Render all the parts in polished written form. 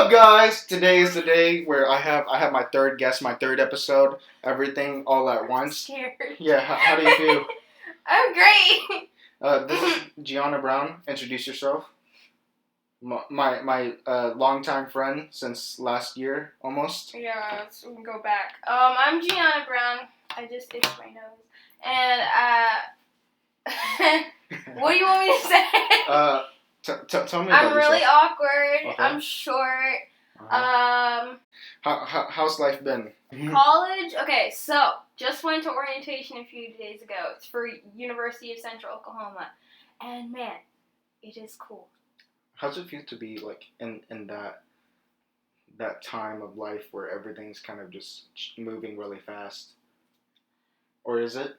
up, guys? Today is the day where I have my third guest, my third episode, everything all at once. Scared. Yeah, how do you feel? I'm great. This is Gianna Brown. Introduce yourself. My longtime friend since last year, almost. Yeah, so we can go back. I'm Gianna Brown. I just itched my nose. And, what do you want me to say? Tell me about I'm really yourself. awkward. Okay. I'm short. How's life been? College. Okay, so just went to orientation a few days ago. It's for University of Central Oklahoma, and man, it is cool. How's it feel to be like in that time of life where everything's kind of just moving really fast? Or is it?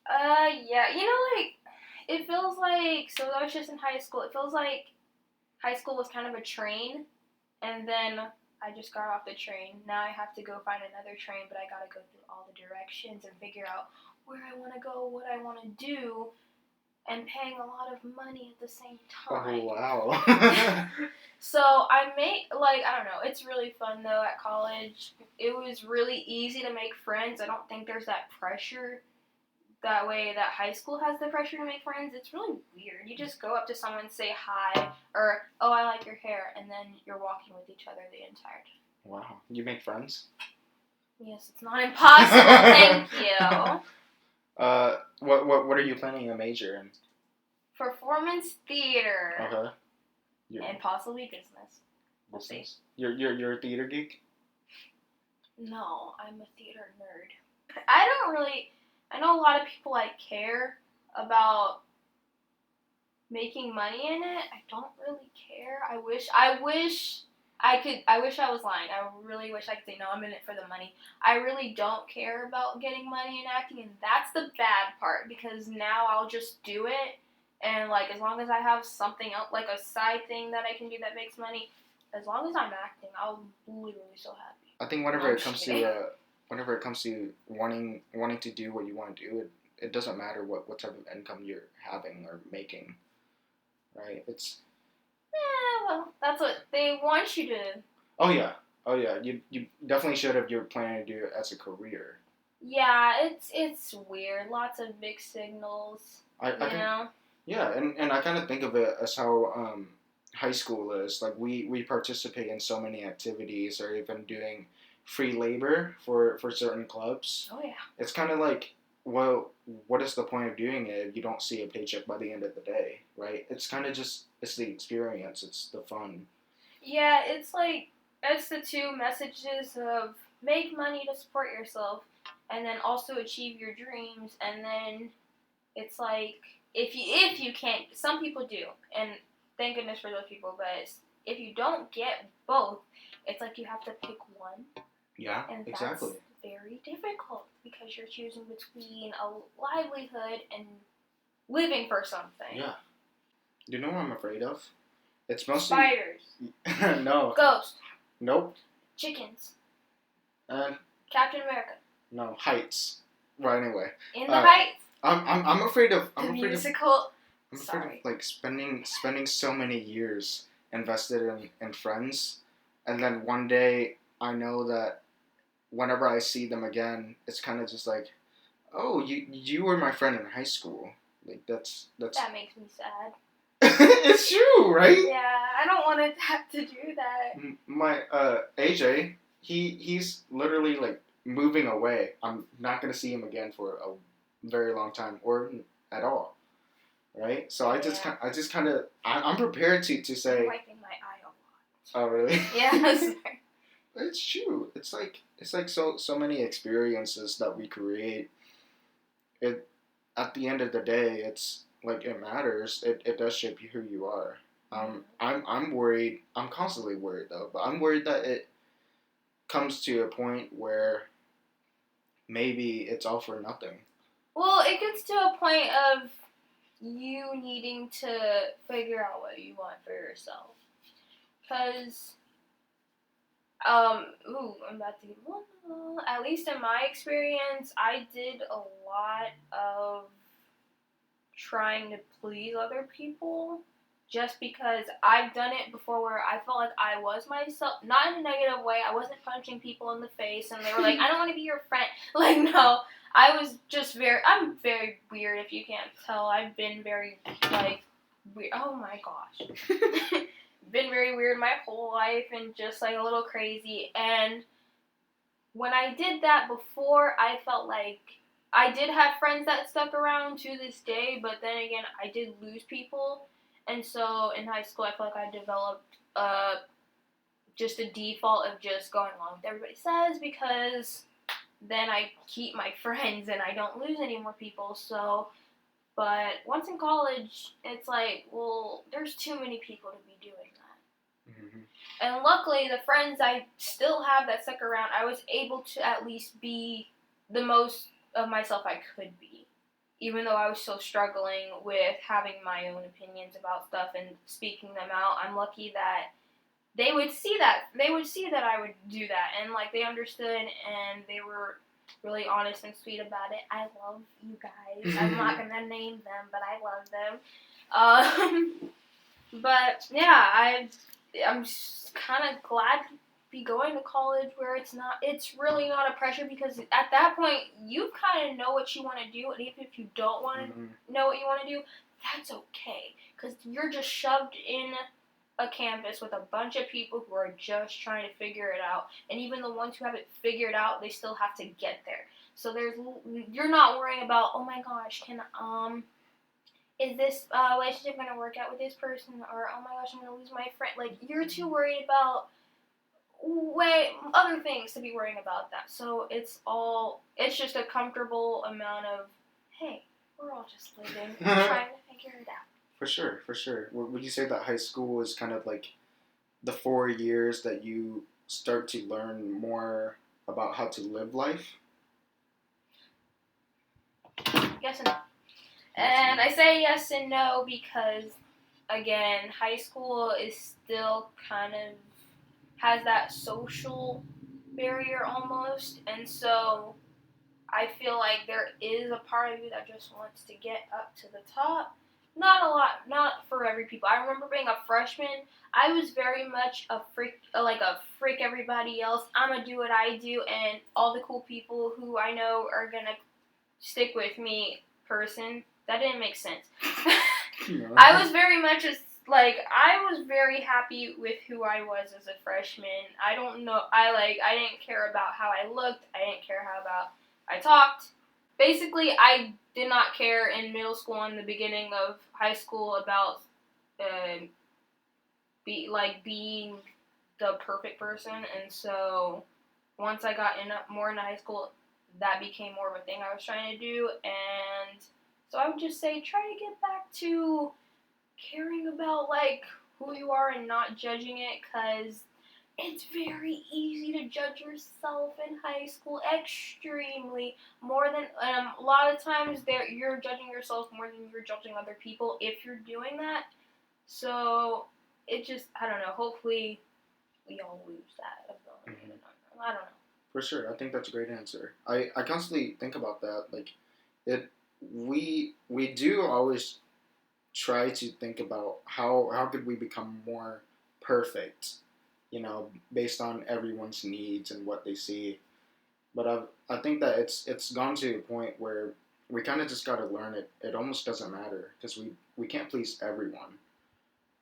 Yeah, it feels like, so I was just in high school, it feels like high school was kind of a train, and then I just got off the train. Now I have to go find another train, but I gotta go through all the directions and figure out where I want to go, what I want to do, and paying a lot of money at the same time. Oh, wow. So I don't know, it's really fun though at college. It was really easy to make friends. I don't think there's that pressure that way that high school has the pressure to make friends. It's really weird. You just go up to someone, say hi, or, oh, I like your hair, and then you're walking with each other the entire time. Wow. You make friends? Yes, it's not impossible. Thank you. What are you planning to major in? Performance theater. Okay. And possibly business. We'll see. You're a theater geek? No, I'm a theater nerd. I know a lot of people care about making money in it. I don't really care. I wish I was lying. I really wish I could say, no, I'm in it for the money. I really don't care about getting money in acting, and that's the bad part, because now I'll just do it, and as long as I have something else, like a side thing that I can do that makes money, as long as I'm acting, I'll be literally so happy. I think whenever it comes to wanting to do what you want to do, it doesn't matter what type of income you're having or making, right? It's... Yeah, well, that's what they want you to. Oh yeah. You definitely should if you're planning to do it as a career. Yeah, it's weird. Lots of mixed signals. Yeah, and I kind of think of it as how high school is. Like we participate in so many activities, or even doing free labor for certain clubs. Oh yeah. It's kind of like, well, what is the point of doing it if you don't see a paycheck by the end of the day, right? It's kind of just, it's the experience, it's the fun. Yeah, it's the two messages of make money to support yourself, and then also achieve your dreams, and then it's like, if you can't, some people do, and thank goodness for those people, but if you don't get both, it's like you have to pick one. Yeah, and exactly. That's very difficult, because you're choosing between a livelihood and living for something. Yeah. You know what I'm afraid of? It's mostly... Spiders. No. Ghosts. Nope. Chickens. And... Captain America. No, heights. Well, anyway. In the Heights. I'm afraid of... The musical. I'm afraid of spending so many years invested in friends, and then one day I know that whenever I see them again, it's kind of just like, oh, you were my friend in high school. Like that's. That makes me sad. It's true, right? Yeah, I don't want to have to do that. My AJ, he's literally moving away. I'm not gonna see him again for a very long time, or at all. Right? So yeah. I'm prepared to say. I'm wiping my eye a lot. Oh really? Yes. It's true. It's like so many experiences that we create. It, at the end of the day, it's like it matters. It does shape you who you are. I'm worried. I'm constantly worried though, but I'm worried that it comes to a point where maybe it's all for nothing. Well, it gets to a point of you needing to figure out what you want for yourself. Because, I'm about to get one. At least in my experience, I did a lot of trying to please other people. just because I've done it before where I felt like I was myself, not in a negative way. I wasn't punching people in the face and they were like, I don't want to be your friend. Like, no, I was just I'm very weird if you can't tell. I've been very, like, weird. Oh my gosh. Been very weird my whole life and just, like, a little crazy. And when I did that before, I felt like I did have friends that stuck around to this day, but then again, I did lose people. And so in high school, I feel like I developed just a default of just going along with everybody says because then I keep my friends and I don't lose any more people. So, but once in college, it's like, well, there's too many people to be doing that. Mm-hmm. And luckily, the friends I still have that stuck around, I was able to at least be the most of myself I could be. Even though I was still struggling with having my own opinions about stuff and speaking them out, I'm lucky that they would see that. They would see that I would do that. And, like, they understood and they were really honest and sweet about it. I love you guys. I'm not going to name them, but I love them. But, yeah, I'm kind of glad to be going to college where it's really not a pressure because at that point, you kind of know what you want to do, and even if you don't want to know what you want to do, that's okay, because you're just shoved in a campus with a bunch of people who are just trying to figure it out, and even the ones who haven't figured out, they still have to get there. So you're not worrying about, oh my gosh, is this relationship going to work out with this person? Or, oh my gosh, I'm going to lose my friend. Like, you're too worried about other things to be worrying about that. So it's just a comfortable amount of, hey, we're all just living, trying to figure it out. For sure. Would you say that high school is kind of like the 4 years that you start to learn more about how to live life? Yes and no. And I say yes and no because, again, high school is still kind of has that social barrier almost. And so I feel like there is a part of you that just wants to get up to the top. Not a lot, not for every people. I remember being a freshman, I was very much a freak everybody else. I'm going to do what I do, and all the cool people who I know are going to stick with me person. That didn't make sense. I was very much I was very happy with who I was as a freshman. I don't know, I didn't care about how I looked. I didn't care about I talked. Basically, I did not care in middle school and the beginning of high school about being the perfect person. And so once I got more into high school, that became more of a thing I was trying to do. And so I would just say try to get back to caring about who you are and not judging it, because it's very easy to judge yourself in high school, extremely more than a lot of times you're judging yourself more than you're judging other people if you're doing that. So it just, I don't know, hopefully we all lose that ability. I don't know. For sure, I think that's a great answer. I constantly think about that. We do always try to think about how could we become more perfect, based on everyone's needs and what they see. But I think that it's gone to a point where we kind of just got to learn it. It almost doesn't matter because we can't please everyone,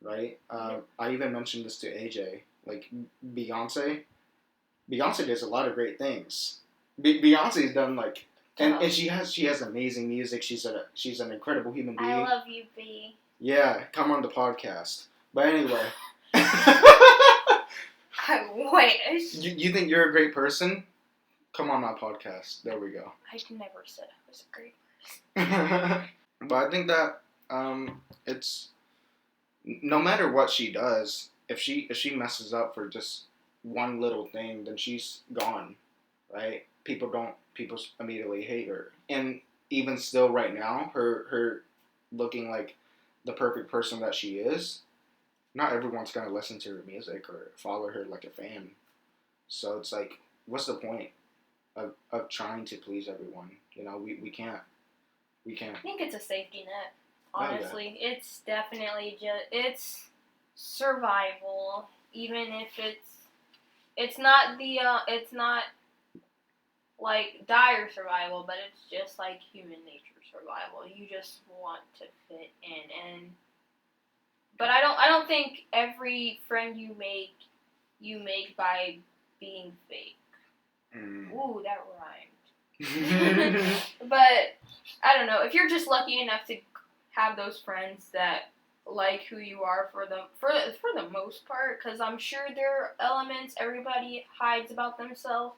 right? I even mentioned this to AJ. Like Beyonce does a lot of great things. Beyonce's done and she has amazing music. She's an incredible human being. I love you, B. Yeah, come on the podcast. But anyway. I wish. You think you're a great person? Come on my podcast. There we go. I never said I was a great person. But I think that it's no matter what she does, if she messes up for just one little thing, then she's gone, right? People immediately hate her, and even still right now, her looking like the perfect person that she is, not everyone's gonna listen to her music or follow her like a fan. So it's like, what's the point of trying to please everyone? We can't. I think it's a safety net, Honestly, it's definitely it's survival. Even if it's not it's not like dire survival, but it's just like human nature survival. You just want to fit in, and but I don't think every friend you make by being fake. Ooh, that rhymed. But I don't know, if you're just lucky enough to have those friends that like who you are for the most part, because I'm sure there are elements everybody hides about themselves,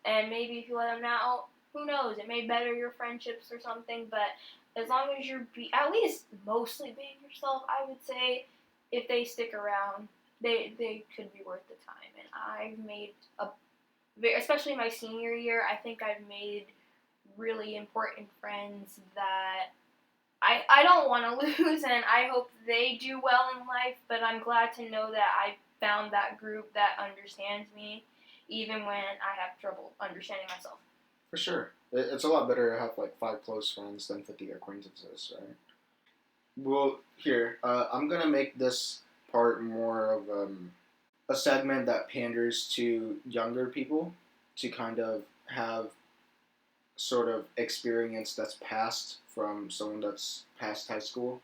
and maybe if you let them out, who knows, it may better your friendships or something. But as long as you're at least mostly being yourself, I would say if they stick around, they could be worth the time. And I've made especially my senior year, I think I've made really important friends that I don't want to lose, and I hope they do well in life, but I'm glad to know that I found that group that understands me, even when I have trouble understanding myself. For sure. It's a lot better to have like 5 close friends than 50 acquaintances, right? Well, here, I'm going to make this part more of a segment that panders to younger people to kind of have sort of experience that's passed from someone that's past high school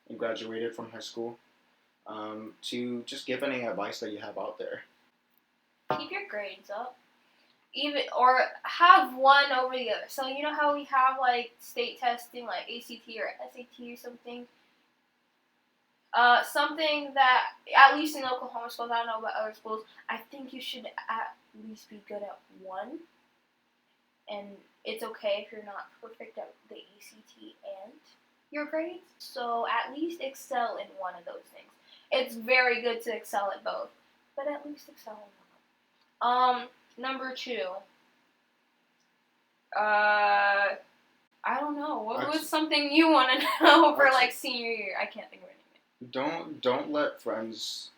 and graduated from high school, to just give any advice that you have out there. Keep your grades up, even or have one over the other. So you know how we have like state testing, like ACT or SAT or something. Something that at least in Oklahoma schools, I don't know about other schools. I think you should at least be good at one, and it's okay if you're not perfect at the ACT and your grades. So at least excel in one of those things. It's very good to excel at both, but at least excel in one. Number 2. I don't know. What was something you want to know for like senior year? I can't think of anything. Don't let friends,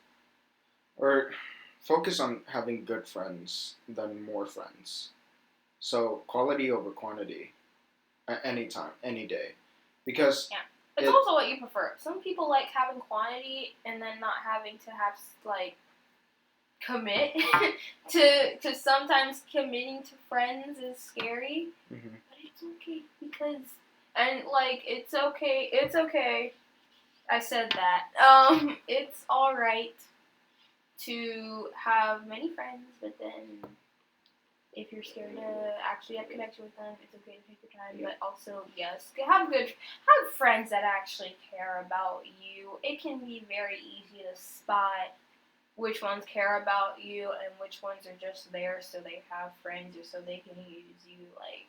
or focus on having good friends than more friends. So quality over quantity, any time, any day, because yeah, it's also what you prefer. Some people like having quantity and then not having to have like commit to sometimes committing to friends is scary, but it's okay because it's okay. I said that. It's all right to have many friends, but then if you're scared to actually have connection with them, it's okay to take your time. But also, yes, have friends that actually care about you. It can be very easy to spot which ones care about you and which ones are just there so they have friends or so they can use you. Like,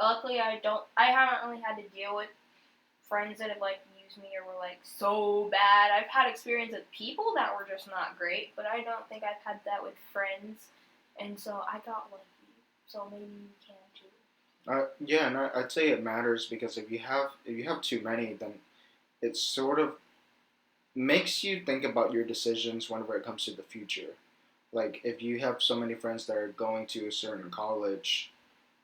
luckily I haven't really had to deal with friends that have like used me or were like so bad. I've had experience with people that were just not great, but I don't think I've had that with friends, and so I got lucky. So maybe you can too. Yeah, and I'd say it matters because if you have too many, then it sort of makes you think about your decisions whenever it comes to the future. Like if you have so many friends that are going to a certain college,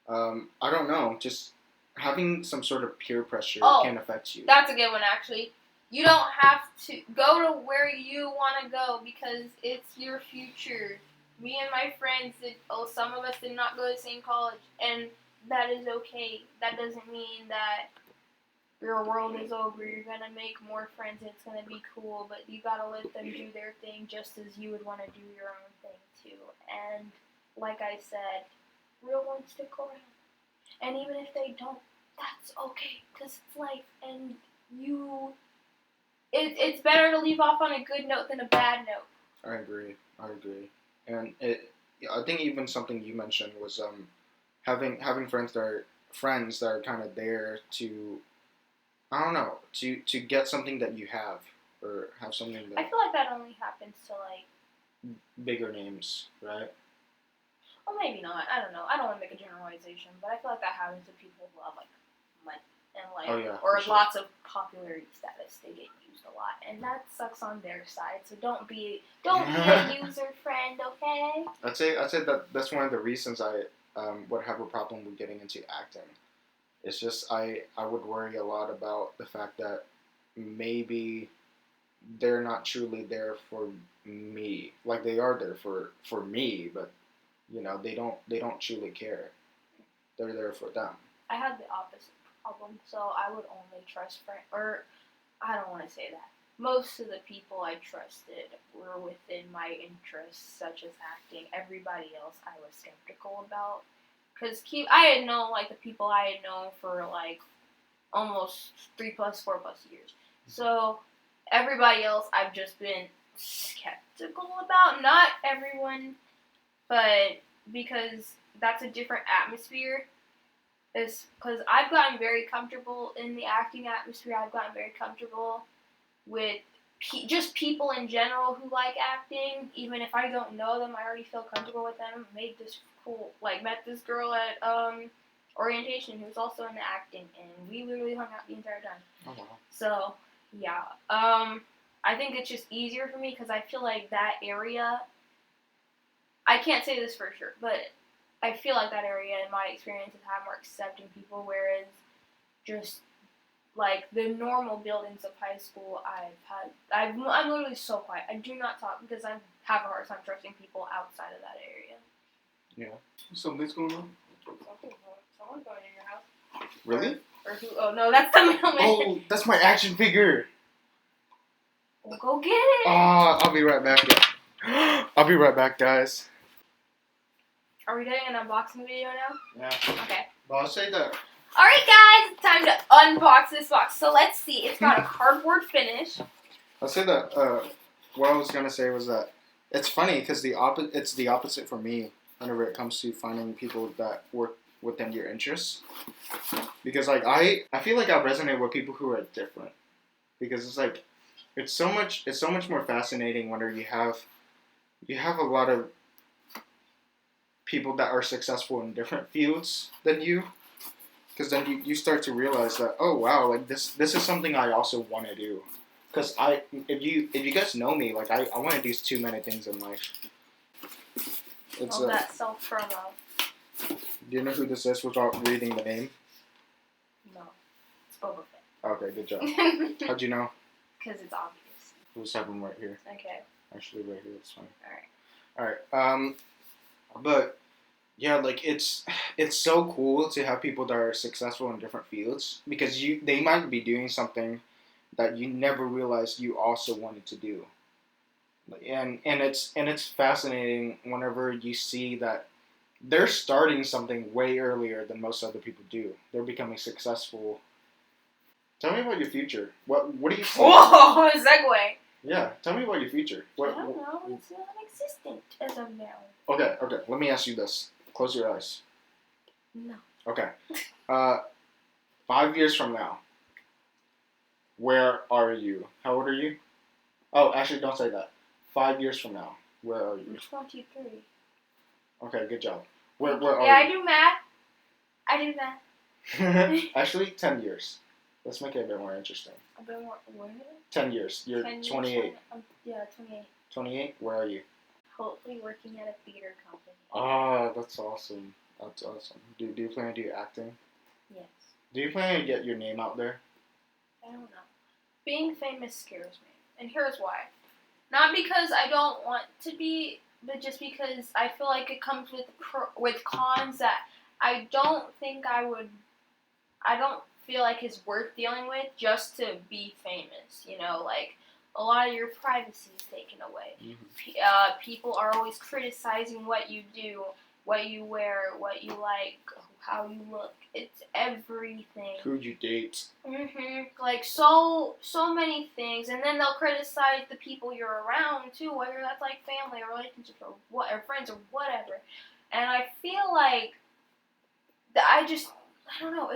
I don't know, just having some sort of peer pressure can affect you. That's a good one, actually. You don't have to go to where you want to go because it's your future. Me and my friends some of us did not go to the same college, and that is okay. That doesn't mean that your world is over. You're going to make more friends. It's going to be cool, but you got to let them do their thing just as you would want to do your own thing, too. And like I said, real ones stick around. And even if they don't, that's okay, because it's life, and it's better to leave off on a good note than a bad note. I agree. And I think even something you mentioned was having friends that are kind of there to, I don't know, to get something that you have, or have something that... I feel like that only happens to, like... bigger names, right? Well, maybe not. I don't know. I don't want to make a generalization, but I feel like that happens to people who have, like, money and, or lots of popularity status. They get used a lot, and that sucks on their side, so don't be a user friend, okay? I'd say that's one of the reasons I would have a problem with getting into acting. It's just I would worry a lot about the fact that maybe they're not truly there for me. Like they are there for me, but they don't truly care. They're there for them. I had the opposite problem, so I would only trust friends, or I don't want to say that. Most of the people I trusted were within my interests, such as acting. Everybody else I was skeptical about. Because I had known, like, the people I had known for, like, almost 3 plus, 4 plus years. So, everybody else I've just been skeptical about. Not everyone, but because that's a different atmosphere. Is because I've gotten very comfortable in the acting atmosphere. I've gotten very comfortable with just people in general who like acting. Even if I don't know them, I already feel comfortable with them. Met this girl at orientation who was also into acting, and we literally hung out the entire time. Oh wow. So yeah, I think it's just easier for me because I feel like that area. I can't say this for sure, but I feel like that area, in my experience, has had more accepting people, whereas just like the normal buildings of high school, I'm literally so quiet. I do not talk because I have a hard time trusting people outside of that area. Yeah. Something's going on. Someone's going in your house. Really? Or who? Oh no, that's the mailman. Oh, that's my action figure. Well, go get it. I'll be right back. I'll be right back, guys. Are we doing an unboxing video now? Yeah. Okay. Well, I'll say that. Alright guys, it's time to unbox this box. So let's see, it's got a cardboard finish. I'll say that, what I was going to say was that it's funny because it's the opposite for me whenever it comes to finding people that work within your interests. Because, like, I feel like I resonate with people who are different. Because it's like, it's so much more fascinating whenever you have a lot of people that are successful in different fields than you. Because then you start to realize that, oh wow, like this is something I also want to do. Because if you guys know me, like I want to do too many things in life. It's that self promo. Do you know who this is without reading the name? No, it's Boba Fett. Okay, good job. How'd you know? Because it's obvious. We'll just have him right here. Okay. Actually, right here. That's fine. All right. All right. But yeah, like it's so cool to have people that are successful in different fields because they might be doing something that you never realized you also wanted to do. And it's fascinating whenever you see that they're starting something way earlier than most other people do. They're becoming successful. Tell me about your future. What do you see? Whoa, segue. Yeah, tell me about your future. I don't know. It's non-existent as of now. Okay. Let me ask you this. Close your eyes. No. Okay. 5 years from now, where are you? How old are you? Oh, actually, don't say that. 5 years from now, where are you? I'm 23. Okay, good job. Where are I you? do math. I do math. Actually, 10 years. Let's make it a bit more interesting. A bit more. What? 10 years. You're 28. Yeah, 28. 28? Where are you? Hopefully working at a theater company. Ah, that's awesome. That's awesome. Do you plan to do acting? Yes. Do you plan to get your name out there? I don't know. Being famous scares me. And here's why. Not because I don't want to be, but just because I feel like it comes with cons that I don't feel like it's worth dealing with just to be famous. You know, like a lot of your privacy is taken away. Mm-hmm. People are always criticizing what you do, what you wear, what you like, how you look. It's everything. Who you date. Like so many things, and then they'll criticize the people you're around too, whether that's like family or relationships or friends or whatever. And I feel like I don't know. I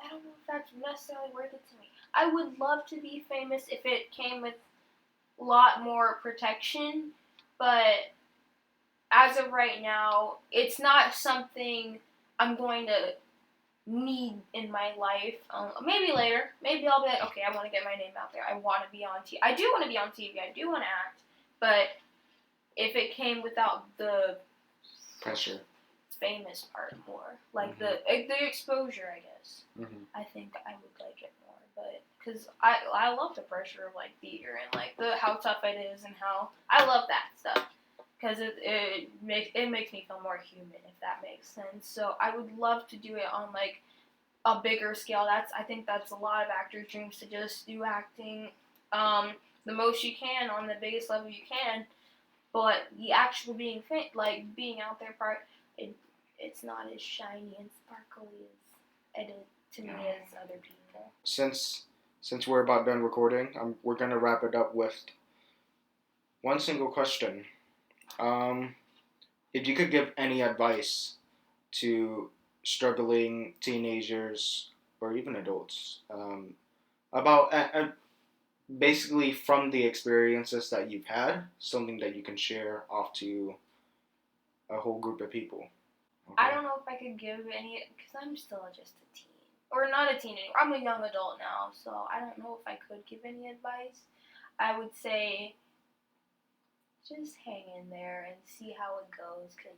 don't know if that's necessarily worth it to me. I would love to be famous if it came with a lot more protection, but as of right now, it's not something I'm going to need in my life. Maybe later. Maybe I'll be like, okay, I want to get my name out there. I want to be on TV. I do want to be on TV. I do want to act. But if it came without the pressure, famous part more, like the exposure, I guess. I think I would like it more. But because I love the pressure of like theater and like how tough it is and how I love that stuff because it makes me feel more human, if that makes sense. So I would love to do it on like a bigger scale. I think that's a lot of actors' dreams, to just do acting the most you can on the biggest level you can. But the actual being being out there part, it's not as shiny and sparkly as it to me as other people. Since we're about done recording, we're gonna wrap it up with one single question. If you could give any advice to struggling teenagers or even adults about basically from the experiences that you've had, something that you can share off to a whole group of people. Okay. I don't know if I could give any, because I'm still just a teen. Or not a teen anymore. I'm a young adult now, so I don't know if I could give any advice. I would say just hang in there and see how it goes, because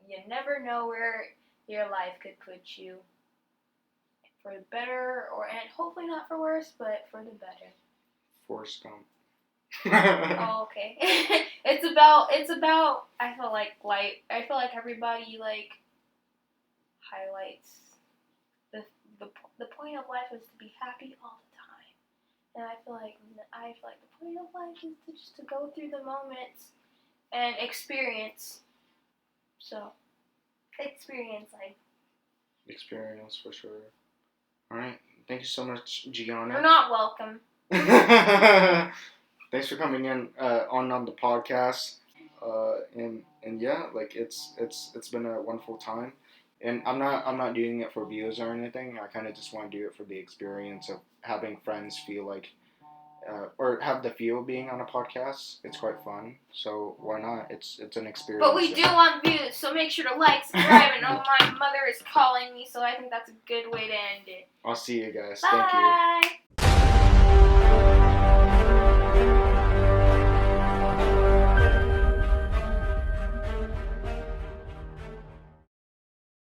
you never know where your life could put you. For the better, and hopefully not for worse, but for the better. Forrest Gump. Oh, okay. It's about. I feel like everybody like highlights the point of life is to be happy all the time, and I feel like the point of life is just to go through the moments and experience. So, experience life. Experience for sure. All right. Thank you so much, Gianna. You're not welcome. Thanks for coming in on the podcast. And yeah, like it's been a wonderful time. And I'm not doing it for views or anything. I kind of just want to do it for the experience of having friends feel like or have the feel of being on a podcast. It's quite fun. So why not? It's an experience. But we do want views, so make sure to like, subscribe, and my mother is calling me, so I think that's a good way to end it. I'll see you guys. Bye. Thank you.